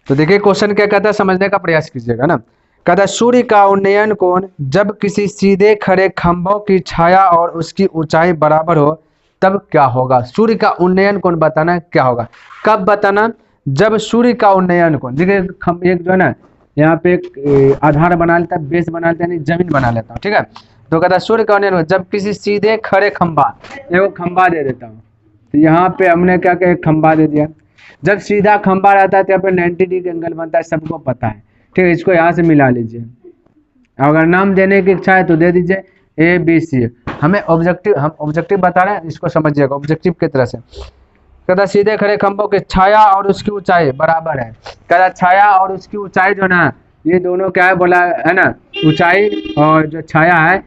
तो देखिए क्वेश्चन क्या कहता है, समझने का प्रयास कीजिएगा ना। कहता है सूर्य का उन्नयन कोण जब किसी सीधे खड़े खंभों की छाया और उसकी ऊंचाई बराबर हो तब क्या होगा। सूर्य का उन्नयन कोण बताना है, क्या होगा, कब बताना, जब सूर्य का उन्नयन कोण, देखिए एक जो है ना यहाँ पे एक आधार बना लेता है, बेस बना लेता है, यानी जमीन बना लेता हूँ, ठीक है। तो कहता है सूर्य का उन्नयन जब किसी सीधे खड़े खंभा, एगो खंभा दे देता हूँ, तो यहाँ पे हमने क्या किया, एक खंभा दे दिया। जब सीधा खंभा रहता है तो यहाँ पे 90 डिग्री एंगल बनता है, सबको पता है, ठीक है। इसको यहाँ से मिला लीजिए, अगर नाम देने की इच्छा है तो दे दीजिए ए बी सी। हमें ऑब्जेक्टिव, हम ऑब्जेक्टिव बता रहे हैं, इसको समझिएगा ऑब्जेक्टिव की तरह से। कहता सीधे खड़े खंभों की छाया और उसकी ऊंचाई बराबर है। कहता छाया और उसकी ऊंचाई जो ना, ये दोनों क्या है बोला है ना, ऊंचाई और जो छाया है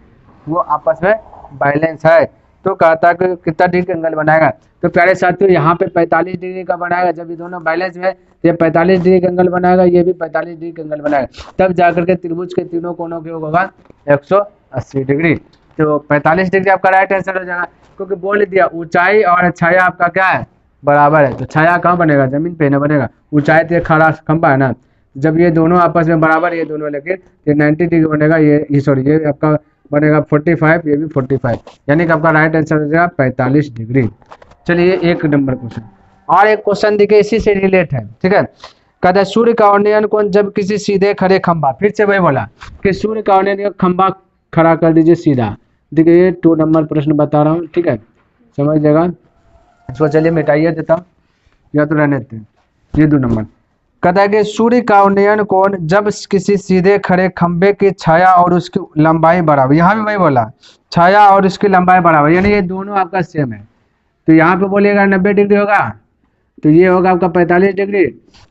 वो आपस में बैलेंस है। तो कहता कि कितना डिग्री एंगल बनाएगा, तो प्यारे साथियों यहाँ पे 45 डिग्री का बनाएगा। जब ये दोनों बैलेंस में, ये 45 डिग्री का एंगल बनाएगा, ये भी 45 डिग्री का एंगल बनाएगा, तब जाकर के त्रिभुज के तीनों कोणों के योग होगा 180 डिग्री। तो 45 डिग्री आपका राइट आंसर हो जाएगा, क्योंकि बोल दिया ऊंचाई और छाया आपका क्या है, बराबर है। तो छाया कहाँ बनेगा, जमीन पे ना बनेगा, ऊंचाई तो खड़ा खंभा है ना, जब ये दोनों आपस में बराबर, ये दोनों लेके ये 90 डिग्री बनेगा, ये सॉरी ये आपका बनेगा 45, ये भी 45, यानी कि आपका राइट आंसर हो जाएगा 45 डिग्री। चलिए एक नंबर क्वेश्चन, और एक क्वेश्चन देखिए इसी से रिलेट है, ठीक है। कहता है सूर्य का उन्नयन कोण जब किसी सीधे खड़े खंभा, फिर से वही बोला कि सूर्य का उन्नयन खंभा खड़ा कर दीजिए सीधा। देखिए ये 2 नंबर प्रश्न बता रहा हूँ, ठीक है, समझ जाएगा। इसको चलिए मिटाइए देता हूँ, या तो रहने देते हैं। ये 2 नंबर कहता है कि सूर्य का उन्नयन कोण जब किसी सीधे खड़े खंभे की छाया और उसकी लंबाई बराबर, यहाँ भी वही बोला छाया और उसकी लंबाई बराबर, यानी ये दोनों आपका सेम है। तो यहाँ पे बोलिएगा 90 डिग्री होगा, तो ये होगा आपका 45 डिग्री,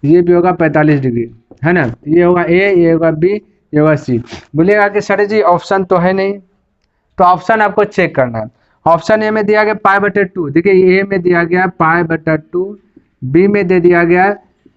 ये भी होगा 45 डिग्री, है ना। ये होगा ए, ये होगा बी, ये होगा सी। बोलिएगा कि सर जी ऑप्शन तो है नहीं, तो ऑप्शन आपको चेक करना है। ऑप्शन ए में दिया गया π/2, देखिए ए में दिया गया π/2, बी में दे दिया गया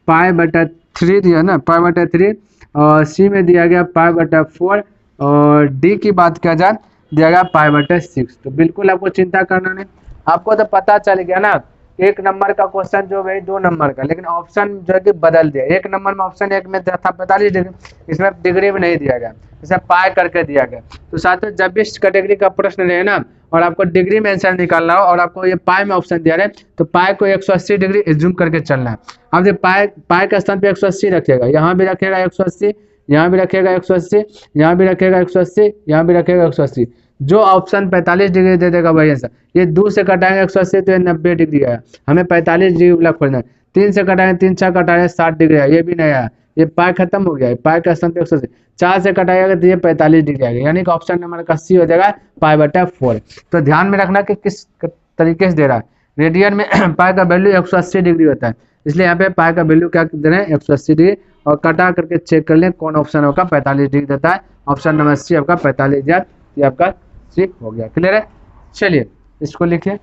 π/3 दिया ना, π/3, और सी में दिया गया π/4, और डी की बात किया जाए दिया गया π/6। तो बिल्कुल आपको चिंता करना नहीं, आपको तो पता चल गया ना, एक नंबर का क्वेश्चन जो है 2 नंबर का, लेकिन ऑप्शन जो है कि बदल दिया। एक नंबर में ऑप्शन एक में था 45 डिग्री, इसमें डिग्री में नहीं दिया गया, इसमें पाई करके दिया गया। तो साथियों जब भी इस कैटेगरी का प्रश्न रहे ना और आपको डिग्री में आंसर निकालना हो और आपको ये पाई में ऑप्शन दिया रहे, तो पाई को 180 डिग्री एज्यूम करके चलना है। अब जब पाई का स्थान पे 180 रखेगा, यहाँ भी रखेगा 180, यहाँ भी रखेगा 180, यहाँ भी रखेगा 180, यहाँ भी रखेगा 180। जो ऑप्शन 45 डिग्री दे देगा वही आंसर। ये 2 से कटाएंगे 180, तो ये 90 डिग्री आया, हमें 45 डिग्री वाला खोजना है। 3 से कटाएंगे, 3 6 कटाएंगे 60 डिग्री आया, ये भी नहीं आया, ये पाई खत्म हो गया है, पाई का स्थान पे 180। 4 से कटाएगा तो ये 45 डिग्री आ गया, यानी कि ऑप्शन नंबर का सी हो जाएगा π/4। तो ध्यान में रखना कि किस तरीके से दे रहा है। रेडियन में पाई का वैल्यू 180 डिग्री होता है, इसलिए यहाँ पे पाई का वैल्यू क्या दे रहे हैं 180 डिग्री, और कटा करके चेक कर लें कौन ऑप्शन होगा 45 डिग्री देता है। ऑप्शन नंबर सी आपका 45 ये आपका सी हो गया। क्लियर है, चलिए इसको लिखिए।